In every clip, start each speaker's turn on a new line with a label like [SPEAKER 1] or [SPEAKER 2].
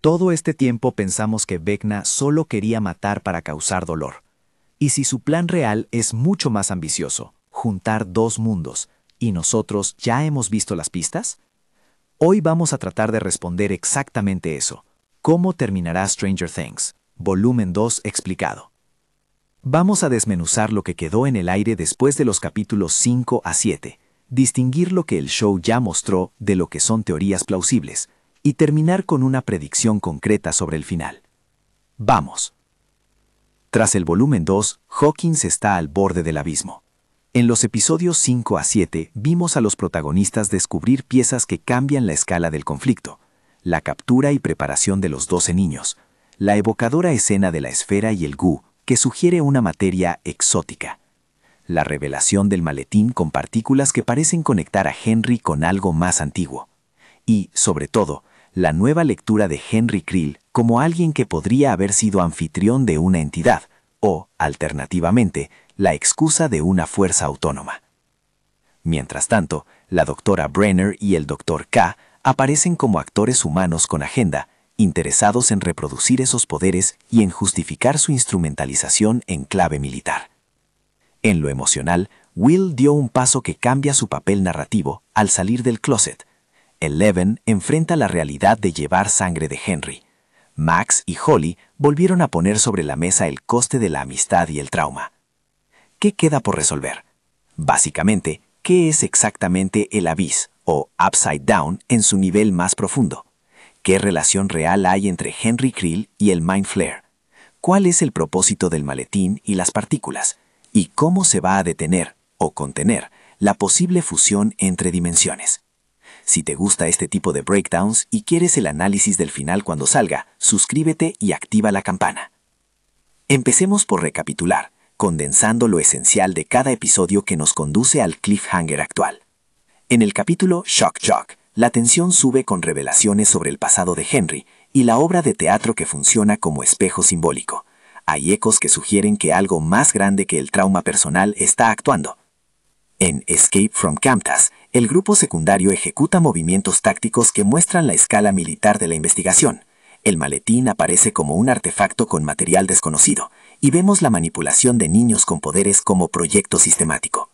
[SPEAKER 1] Todo este tiempo pensamos que Vecna solo quería matar para causar dolor. ¿Y si su plan real es mucho más ambicioso, juntar dos mundos, y nosotros ya hemos visto las pistas? Hoy vamos a tratar de responder exactamente eso. ¿Cómo terminará Stranger Things? Volumen 2 explicado. Vamos a desmenuzar lo que quedó en el aire después de los capítulos 5 a 7, distinguir lo que el show ya mostró de lo que son teorías plausibles, y terminar con una predicción concreta sobre el final. ¡Vamos! Tras el volumen 2, Hawkins está al borde del abismo. En los episodios 5 a 7 vimos a los protagonistas descubrir piezas que cambian la escala del conflicto, la captura y preparación de los 12 niños, la evocadora escena de la esfera y el goo, que sugiere una materia exótica, la revelación del maletín con partículas que parecen conectar a Henry con algo más antiguo, y, sobre todo, la nueva lectura de Henry Creel como alguien que podría haber sido anfitrión de una entidad, o, alternativamente, la excusa de una fuerza autónoma. Mientras tanto, la doctora Brenner y el Dr. K aparecen como actores humanos con agenda, interesados en reproducir esos poderes y en justificar su instrumentalización en clave militar. En lo emocional, Will dio un paso que cambia su papel narrativo al salir del closet. Eleven enfrenta la realidad de llevar sangre de Henry. Max y Holly volvieron a poner sobre la mesa el coste de la amistad y el trauma. ¿Qué queda por resolver? Básicamente, ¿qué es exactamente el Abyss o Upside Down en su nivel más profundo? ¿Qué relación real hay entre Henry Creel y el Mind Flare? ¿Cuál es el propósito del maletín y las partículas? ¿Y cómo se va a detener o contener la posible fusión entre dimensiones? Si te gusta este tipo de breakdowns y quieres el análisis del final cuando salga, suscríbete y activa la campana. Empecemos por recapitular, condensando lo esencial de cada episodio que nos conduce al cliffhanger actual. En el capítulo Shock Jock, la tensión sube con revelaciones sobre el pasado de Henry y la obra de teatro que funciona como espejo simbólico. Hay ecos que sugieren que algo más grande que el trauma personal está actuando. En Escape from Camtas, el grupo secundario ejecuta movimientos tácticos que muestran la escala militar de la investigación. El maletín aparece como un artefacto con material desconocido, y vemos la manipulación de niños con poderes como proyecto sistemático.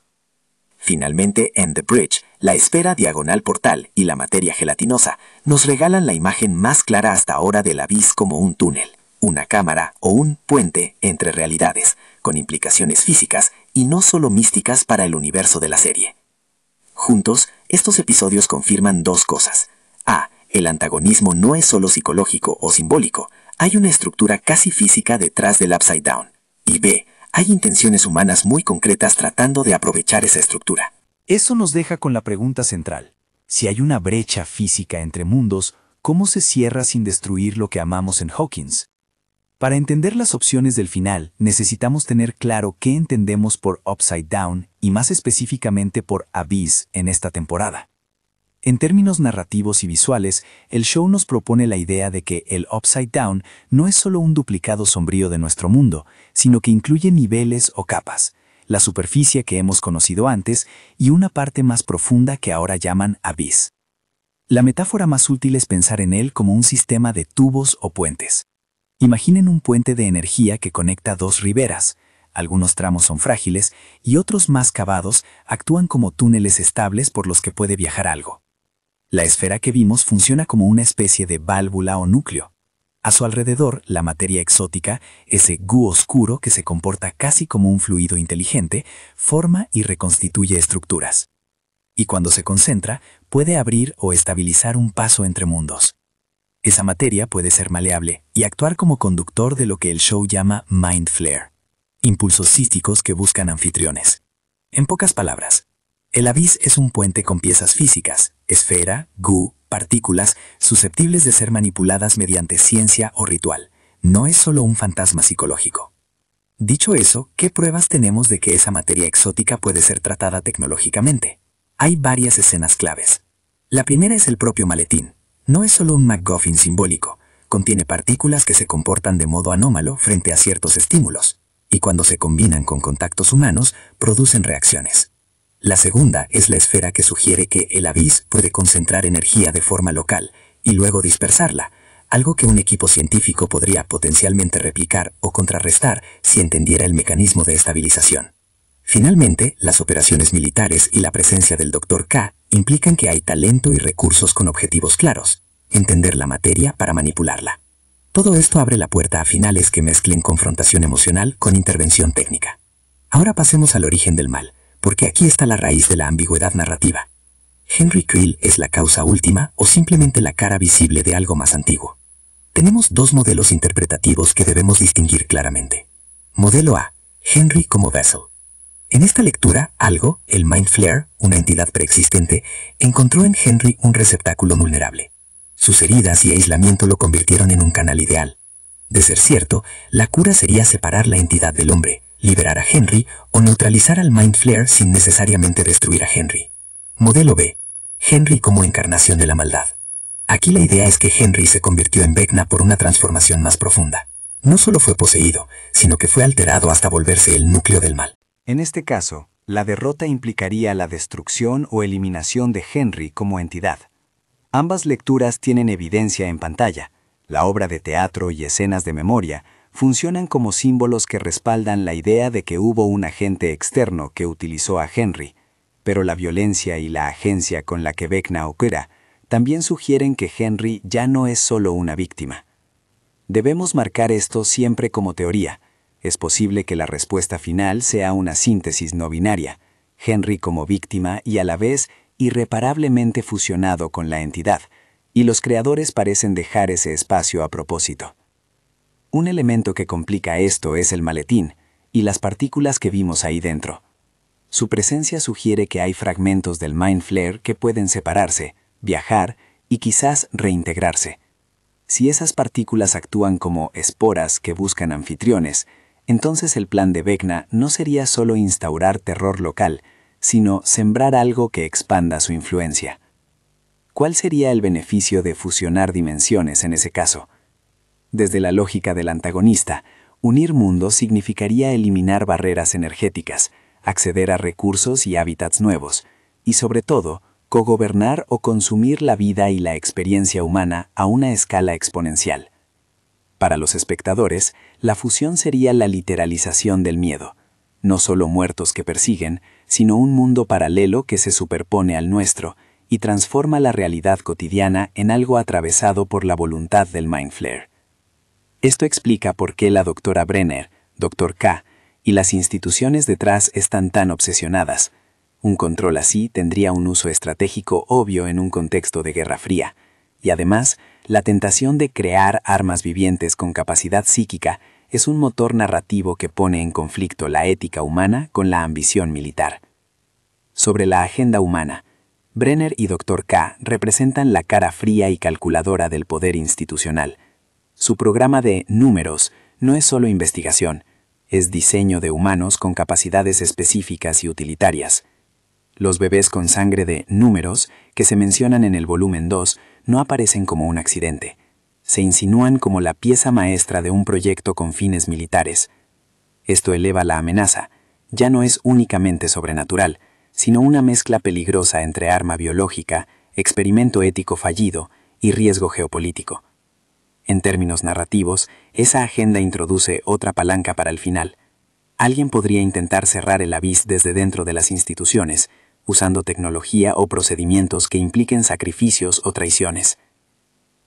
[SPEAKER 1] Finalmente, en The Bridge, la esfera diagonal portal y la materia gelatinosa nos regalan la imagen más clara hasta ahora del Abyss como un túnel, una cámara o un puente entre realidades, con implicaciones físicas y no solo místicas para el universo de la serie. Juntos, estos episodios confirman dos cosas. A. El antagonismo no es solo psicológico o simbólico, hay una estructura casi física detrás del Upside Down. Y B. Hay intenciones humanas muy concretas tratando de aprovechar esa estructura.
[SPEAKER 2] Eso nos deja con la pregunta central. Si hay una brecha física entre mundos, ¿cómo se cierra sin destruir lo que amamos en Hawkins? Para entender las opciones del final, necesitamos tener claro qué entendemos por Upside Down y más específicamente por Abyss en esta temporada. En términos narrativos y visuales, el show nos propone la idea de que el Upside Down no es solo un duplicado sombrío de nuestro mundo, sino que incluye niveles o capas, la superficie que hemos conocido antes y una parte más profunda que ahora llaman Abyss. La metáfora más útil es pensar en él como un sistema de tubos o puentes. Imaginen un puente de energía que conecta dos riberas. Algunos tramos son frágiles y otros más cavados actúan como túneles estables por los que puede viajar algo. La esfera que vimos funciona como una especie de válvula o núcleo. A su alrededor, la materia exótica, ese goo oscuro que se comporta casi como un fluido inteligente, forma y reconstituye estructuras. Y cuando se concentra, puede abrir o estabilizar un paso entre mundos. Esa materia puede ser maleable y actuar como conductor de lo que el show llama Mind Flare, impulsos psíquicos que buscan anfitriones. En pocas palabras, el Abyss es un puente con piezas físicas, esfera, goo, partículas, susceptibles de ser manipuladas mediante ciencia o ritual. No es solo un fantasma psicológico. Dicho eso, ¿qué pruebas tenemos de que esa materia exótica puede ser tratada tecnológicamente? Hay varias escenas claves. La primera es el propio maletín. No es solo un MacGuffin simbólico, contiene partículas que se comportan de modo anómalo frente a ciertos estímulos, y cuando se combinan con contactos humanos, producen reacciones. La segunda es la esfera que sugiere que el Abyss puede concentrar energía de forma local y luego dispersarla,
[SPEAKER 3] algo que un equipo científico podría potencialmente replicar o contrarrestar si entendiera el mecanismo de estabilización. Finalmente, las operaciones militares y la presencia del Dr. K implican que hay talento y recursos con objetivos claros, entender la materia para manipularla. Todo esto abre la puerta a finales que mezclen confrontación emocional con intervención técnica. Ahora pasemos al origen del mal, porque aquí está la raíz de la ambigüedad narrativa. ¿Henry Creel es la causa última o simplemente la cara visible de algo más antiguo? Tenemos dos modelos interpretativos que debemos distinguir claramente. Modelo A, Henry como Vessel. En esta lectura, algo, el Mind Flare, una entidad preexistente, encontró en Henry un receptáculo vulnerable. Sus heridas y aislamiento lo convirtieron en un canal ideal. De ser cierto, la cura sería separar la entidad del hombre, liberar a Henry o neutralizar al Mind Flare sin necesariamente destruir a Henry. Modelo B, Henry como encarnación de la maldad. Aquí la idea es que Henry se convirtió en Vecna por una transformación más profunda. No solo fue poseído, sino que fue alterado hasta volverse el núcleo del mal.
[SPEAKER 2] En este caso, la derrota implicaría la destrucción o eliminación de Henry como entidad. Ambas lecturas tienen evidencia en pantalla. La obra de teatro y escenas de memoria funcionan como símbolos que respaldan la idea de que hubo un agente externo que utilizó a Henry, pero la violencia y la agencia con la que Vecna opera también sugieren que Henry ya no es solo una víctima. Debemos marcar esto siempre como teoría. Es posible que la respuesta final sea una síntesis no binaria, Henry como víctima y a la vez irreparablemente fusionado con la entidad, y los creadores parecen dejar ese espacio a propósito. Un elemento que complica esto es el maletín y las partículas que vimos ahí dentro. Su presencia sugiere que hay fragmentos del Mind Flare que pueden separarse, viajar y quizás reintegrarse. Si esas partículas actúan como esporas que buscan anfitriones, entonces el plan de Vecna no sería solo instaurar terror local, sino sembrar algo que expanda su influencia. ¿Cuál sería el beneficio de fusionar dimensiones en ese caso? Desde la lógica del antagonista, unir mundos significaría eliminar barreras energéticas, acceder a recursos y hábitats nuevos, y sobre todo, cogobernar o consumir la vida y la experiencia humana a una escala exponencial. Para los espectadores, la fusión sería la literalización del miedo. No solo muertos que persiguen, sino un mundo paralelo que se superpone al nuestro y transforma la realidad cotidiana en algo atravesado por la voluntad del Mind Flare. Esto explica por qué la doctora Brenner, Dr. K, y las instituciones detrás están tan obsesionadas. Un control así tendría un uso estratégico obvio en un contexto de Guerra Fría, y además, la tentación de crear armas vivientes con capacidad psíquica es un motor narrativo que pone en conflicto la ética humana con la ambición militar. Sobre la agenda humana, Brenner y Dr. K representan la cara fría y calculadora del poder institucional. Su programa de números no es solo investigación, es diseño de humanos con capacidades específicas y utilitarias. Los bebés con sangre de números, que se mencionan en el volumen 2, no aparecen como un accidente. Se insinúan como la pieza maestra de un proyecto con fines militares. Esto eleva la amenaza. Ya no es únicamente sobrenatural, sino una mezcla peligrosa entre arma biológica, experimento ético fallido y riesgo geopolítico. En términos narrativos, esa agenda introduce otra palanca para el final. Alguien podría intentar cerrar el abyss desde dentro de las instituciones, usando tecnología o procedimientos que impliquen sacrificios o traiciones.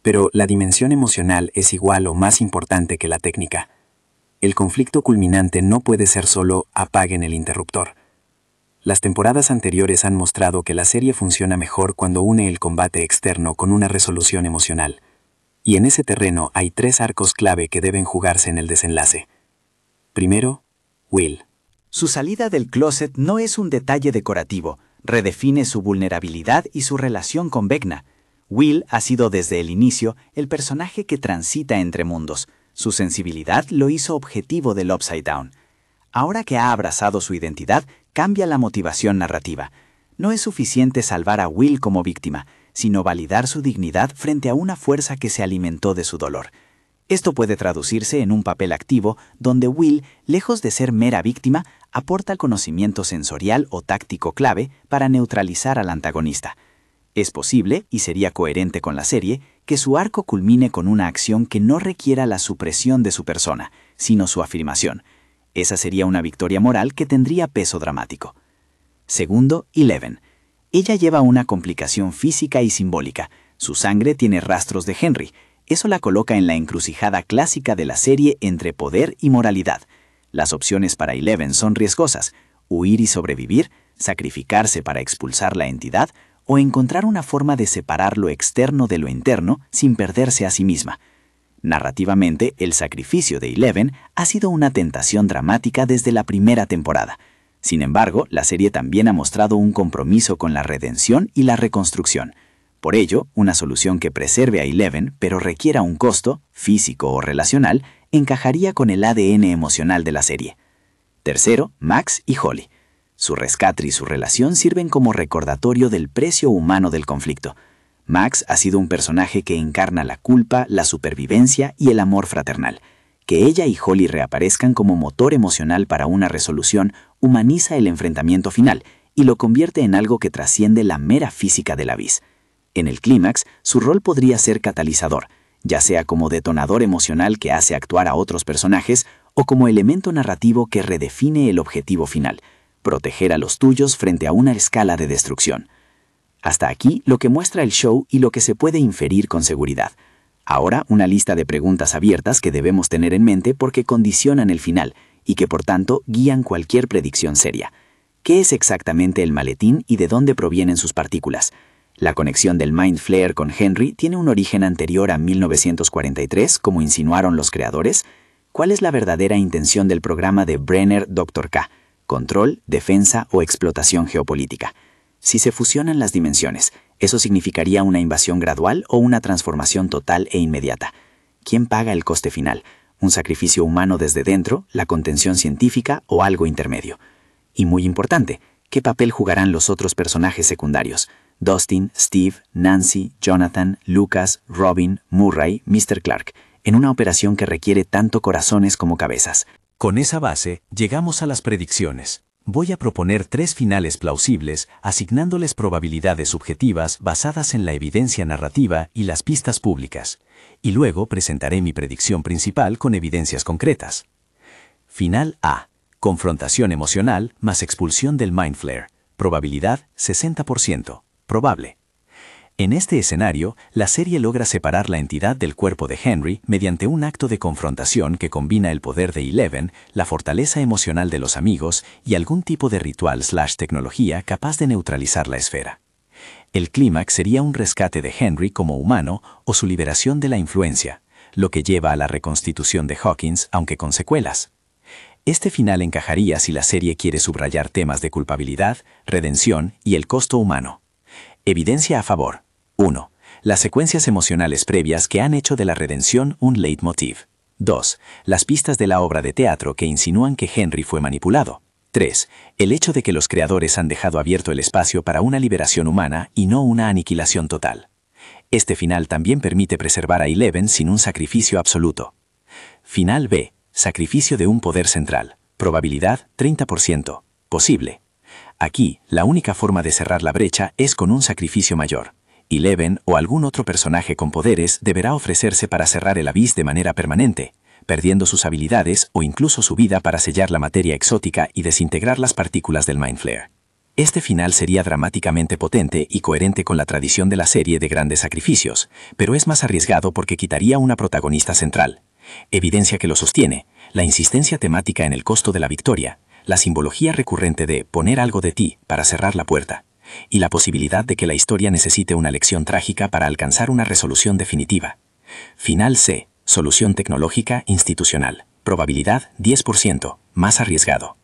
[SPEAKER 2] Pero la dimensión emocional es igual o más importante que la técnica. El conflicto culminante no puede ser solo apaguen el interruptor. Las temporadas anteriores han mostrado que la serie funciona mejor cuando une el combate externo con una resolución emocional. Y en ese terreno hay 3 arcos clave que deben jugarse en el desenlace. Primero, Will.
[SPEAKER 1] Su salida del closet no es un detalle decorativo, redefine su vulnerabilidad y su relación con Vecna. Will ha sido desde el inicio el personaje que transita entre mundos. Su sensibilidad lo hizo objetivo del Upside Down. Ahora que ha abrazado su identidad, cambia la motivación narrativa. No es suficiente salvar a Will como víctima, sino validar su dignidad frente a una fuerza que se alimentó de su dolor. Esto puede traducirse en un papel activo donde Will, lejos de ser mera víctima, aporta el conocimiento sensorial o táctico clave para neutralizar al antagonista. Es posible, y sería coherente con la serie,
[SPEAKER 4] que su arco culmine con una acción que no requiera la supresión de su persona, sino su afirmación. Esa sería una victoria moral que tendría peso dramático. Segundo, Eleven. Ella lleva una complicación física y simbólica. Su sangre tiene rastros de Henry. Eso la coloca en la encrucijada clásica de la serie entre poder y moralidad. Las opciones para Eleven son riesgosas: huir y sobrevivir, sacrificarse para expulsar la entidad o encontrar una forma de separar lo externo de lo interno sin perderse a sí misma. Narrativamente, el sacrificio de Eleven ha sido una tentación dramática desde la primera temporada. Sin embargo, la serie también ha mostrado un compromiso con la redención y la reconstrucción. Por ello, una solución que preserve a Eleven, pero requiera un costo, físico o relacional, encajaría con el ADN emocional de la serie. Tercero, Max y Holly. Su rescate y su relación sirven como recordatorio del precio humano del conflicto. Max ha sido un personaje que encarna la culpa, la supervivencia y el amor fraternal. Que ella y Holly reaparezcan como motor emocional para una resolución humaniza el enfrentamiento final y lo convierte en algo que trasciende la mera física de la vis. En el clímax, su rol podría ser catalizador, ya sea como detonador emocional que hace actuar a otros personajes o como elemento narrativo que redefine el objetivo final: proteger a los tuyos frente a una escala de destrucción. Hasta aquí lo que muestra el show y lo que se puede inferir con seguridad. Ahora una lista de preguntas abiertas que debemos tener en mente porque condicionan el final y que por tanto guían cualquier predicción seria. ¿Qué es exactamente el maletín y de dónde provienen sus partículas? La conexión del Mind Flayer con Henry tiene un origen anterior a 1943, como insinuaron los creadores. ¿Cuál es la verdadera intención del programa de Brenner Dr. K? ¿Control, defensa o explotación geopolítica? Si se fusionan las dimensiones, ¿eso significaría una invasión gradual o una transformación total e inmediata? ¿Quién paga el coste final? ¿Un sacrificio humano desde dentro, la contención científica o algo intermedio? Y muy importante, ¿qué papel jugarán los otros personajes secundarios? Dustin, Steve, Nancy, Jonathan, Lucas, Robin, Murray, Mr. Clark, en una operación que requiere tanto corazones como cabezas.
[SPEAKER 2] Con esa base, llegamos a las predicciones. Voy a proponer 3 finales plausibles, asignándoles probabilidades subjetivas basadas en la evidencia narrativa y las pistas públicas, y luego presentaré mi predicción principal con evidencias concretas. Final A. Confrontación emocional más expulsión del Mind Flayer. Probabilidad 60%. Probable. En este escenario, la serie logra separar la entidad del cuerpo de Henry mediante un acto de confrontación que combina el poder de Eleven, la fortaleza emocional de los amigos y algún tipo de ritual/tecnología capaz de neutralizar la esfera. El clímax sería un rescate de Henry como humano o su liberación de la influencia, lo que lleva a la reconstitución de Hawkins, aunque con secuelas. Este final encajaría si la serie quiere subrayar temas de culpabilidad, redención y el costo humano. Evidencia a favor. 1. Las secuencias emocionales previas que han hecho de la redención un leitmotiv. 2. Las pistas de la obra de teatro que insinúan que Henry fue manipulado. 3. El hecho de que los creadores han dejado abierto el espacio para una liberación humana y no una aniquilación total. Este final también permite preservar a Eleven sin un sacrificio absoluto. Final B. Sacrificio de un poder central. Probabilidad 30%. Posible. Aquí, la única forma de cerrar la brecha es con un sacrificio mayor. Eleven o algún otro personaje con poderes deberá ofrecerse para cerrar el abyss de manera permanente, perdiendo sus habilidades o incluso su vida para sellar la materia exótica y desintegrar las partículas del Mind Flayer. Este final sería dramáticamente potente y coherente con la tradición de la serie de grandes sacrificios, pero es más arriesgado porque quitaría una protagonista central. Evidencia que lo sostiene: la insistencia temática en el costo de la victoria, la simbología recurrente de poner algo de ti para cerrar la puerta, y la posibilidad de que la historia necesite una lección trágica para alcanzar una resolución definitiva. Final C. Solución tecnológica institucional. Probabilidad 10%, más arriesgado.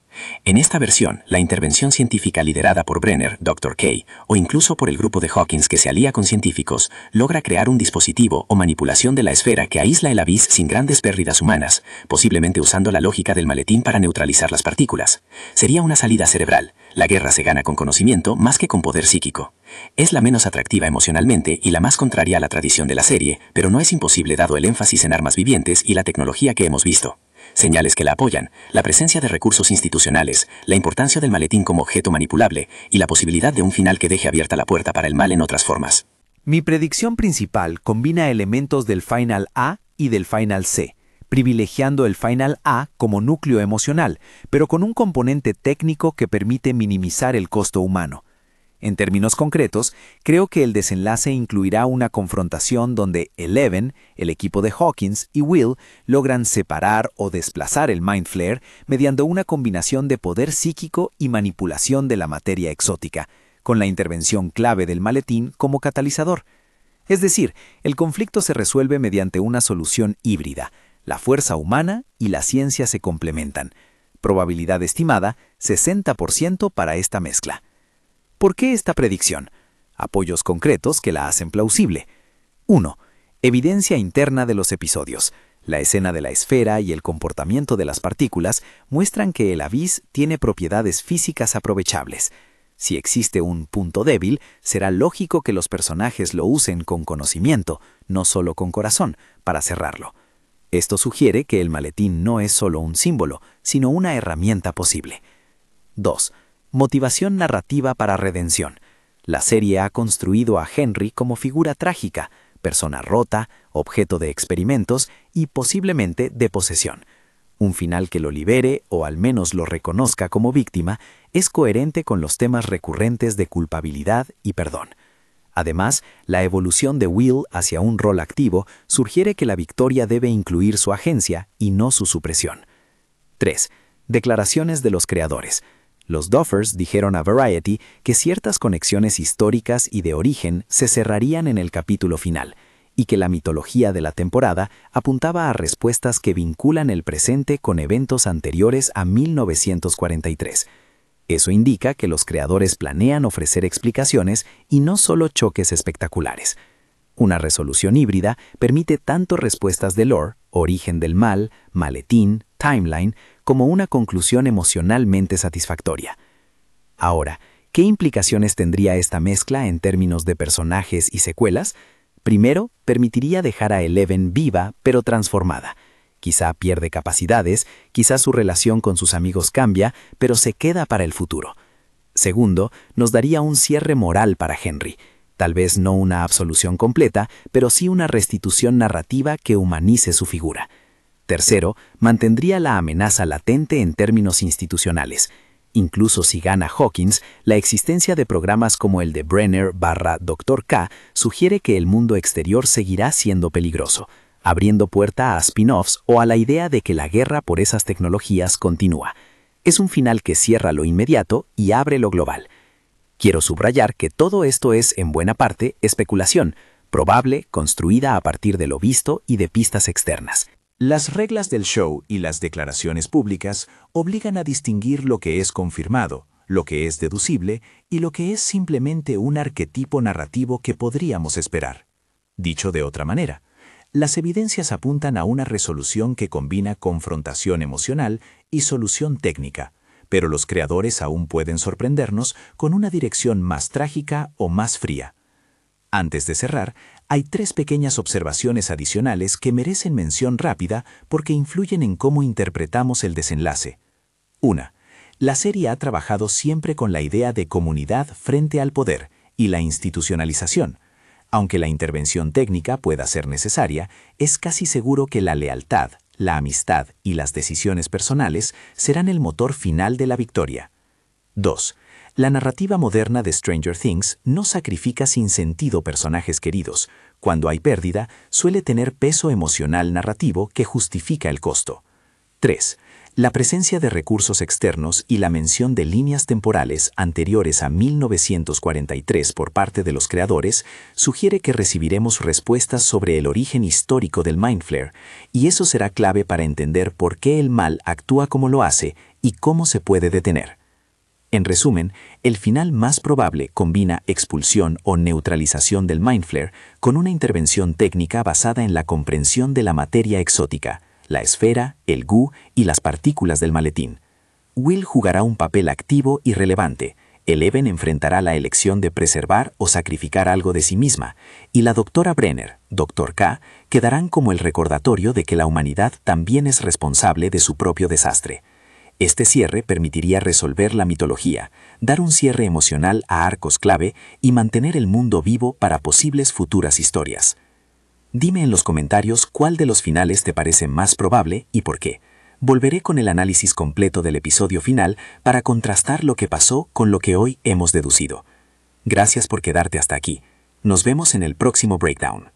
[SPEAKER 2] En esta versión, la intervención científica liderada por Brenner, Dr. K, o incluso por el grupo de Hawkins que se alía con científicos, logra crear un dispositivo o manipulación de la esfera que aísla el abyss sin grandes pérdidas humanas, posiblemente usando la lógica del maletín para neutralizar las partículas. Sería una salida cerebral. La guerra se gana con conocimiento más que con poder psíquico. Es la menos atractiva emocionalmente y la más contraria a la tradición de la serie, pero no es imposible dado el énfasis en armas vivientes y la tecnología que hemos visto. Señales que la apoyan, la presencia de recursos institucionales, la importancia del maletín como objeto manipulable y la posibilidad de un final que deje abierta la puerta para el mal en otras formas. Mi predicción principal combina elementos del Final A y del Final C, privilegiando el Final A como núcleo emocional, pero con un componente técnico que permite minimizar el costo humano. En términos concretos, creo que el desenlace incluirá una confrontación donde Eleven, el equipo de Hawkins y Will logran separar o desplazar el Mind Flare mediante una combinación de poder psíquico y manipulación de la materia exótica, con la intervención clave del maletín como catalizador. Es decir, el conflicto se resuelve mediante una solución híbrida. La fuerza humana y la ciencia se complementan. Probabilidad estimada, 60% para esta mezcla. ¿Por qué esta predicción? Apoyos concretos que la hacen plausible. 1. Evidencia interna de los episodios. La escena de la esfera y el comportamiento de las partículas muestran que el Abyss tiene propiedades físicas aprovechables. Si existe un punto débil, será lógico que los personajes lo usen con conocimiento, no solo con corazón, para cerrarlo. Esto sugiere que el maletín no es solo un símbolo, sino una herramienta posible. 2. Motivación narrativa para redención. La serie ha construido a Henry como figura trágica, persona rota, objeto de experimentos y posiblemente de posesión. Un final que lo libere, o al menos lo reconozca como víctima, es coherente con los temas recurrentes de culpabilidad y perdón. Además, la evolución de Will hacia un rol activo sugiere que la victoria debe incluir su agencia y no su supresión. 3. Declaraciones de los creadores. Los Duffers dijeron a Variety que ciertas conexiones históricas y de origen se cerrarían en el capítulo final, y que la mitología de la temporada apuntaba a respuestas que vinculan el presente con eventos anteriores a 1943. Eso indica que los creadores planean ofrecer explicaciones y no solo choques espectaculares. Una resolución híbrida permite tanto respuestas de lore, origen del mal, maletín, timeline, como una conclusión emocionalmente satisfactoria. Ahora, ¿qué implicaciones tendría esta mezcla en términos de personajes y secuelas? Primero, permitiría dejar a Eleven viva pero transformada. Quizá pierde capacidades, quizá su relación con sus amigos cambia, pero se queda para el futuro. Segundo, nos daría un cierre moral para Henry. Tal vez no una absolución completa, pero sí una restitución narrativa que humanice su figura. Tercero, mantendría la amenaza latente en términos institucionales. Incluso si gana Hawkins, la existencia de programas como el de Brenner/Dr. K sugiere que el mundo exterior seguirá siendo peligroso, abriendo puerta a spin-offs o a la idea de que la guerra por esas tecnologías continúa. Es un final que cierra lo inmediato y abre lo global. Quiero subrayar que todo esto es, en buena parte, especulación, probable, construida a partir de lo visto y de pistas externas.
[SPEAKER 1] Las reglas del show y las declaraciones públicas obligan a distinguir lo que es confirmado, lo que es deducible y lo que es simplemente un arquetipo narrativo que podríamos esperar. Dicho de otra manera, las evidencias apuntan a una resolución que combina confrontación emocional y solución técnica, pero los creadores aún pueden sorprendernos con una dirección más trágica o más fría. Antes de cerrar, hay 3 pequeñas observaciones adicionales que merecen mención rápida porque influyen en cómo interpretamos el desenlace. 1. La serie ha trabajado siempre con la idea de comunidad frente al poder y la institucionalización. Aunque la intervención técnica pueda ser necesaria, es casi seguro que la lealtad, la amistad y las decisiones personales serán el motor final de la victoria. 2. La narrativa moderna de Stranger Things no sacrifica sin sentido personajes queridos. Cuando hay pérdida, suele tener peso emocional narrativo que justifica el costo. 3. La presencia de recursos externos y la mención de líneas temporales anteriores a 1943 por parte de los creadores sugiere que recibiremos respuestas sobre el origen histórico del Mind Flare, y eso será clave para entender por qué el mal actúa como lo hace y cómo se puede detener. En resumen, el final más probable combina expulsión o neutralización del Mind Flare con una intervención técnica basada en la comprensión de la materia exótica, la esfera, el goo y las partículas del maletín. Will jugará un papel activo y relevante, Eleven enfrentará la elección de preservar o sacrificar algo de sí misma, y la doctora Brenner, Dr. K, quedarán como el recordatorio de que la humanidad también es responsable de su propio desastre.
[SPEAKER 3] Este cierre permitiría resolver la mitología, dar un cierre emocional a arcos clave y mantener el mundo vivo para posibles futuras historias. Dime en los comentarios cuál de los finales te parece más probable y por qué. Volveré con el análisis completo del episodio final para contrastar lo que pasó con lo que hoy hemos deducido. Gracias por quedarte hasta aquí. Nos vemos en el próximo Breakdown.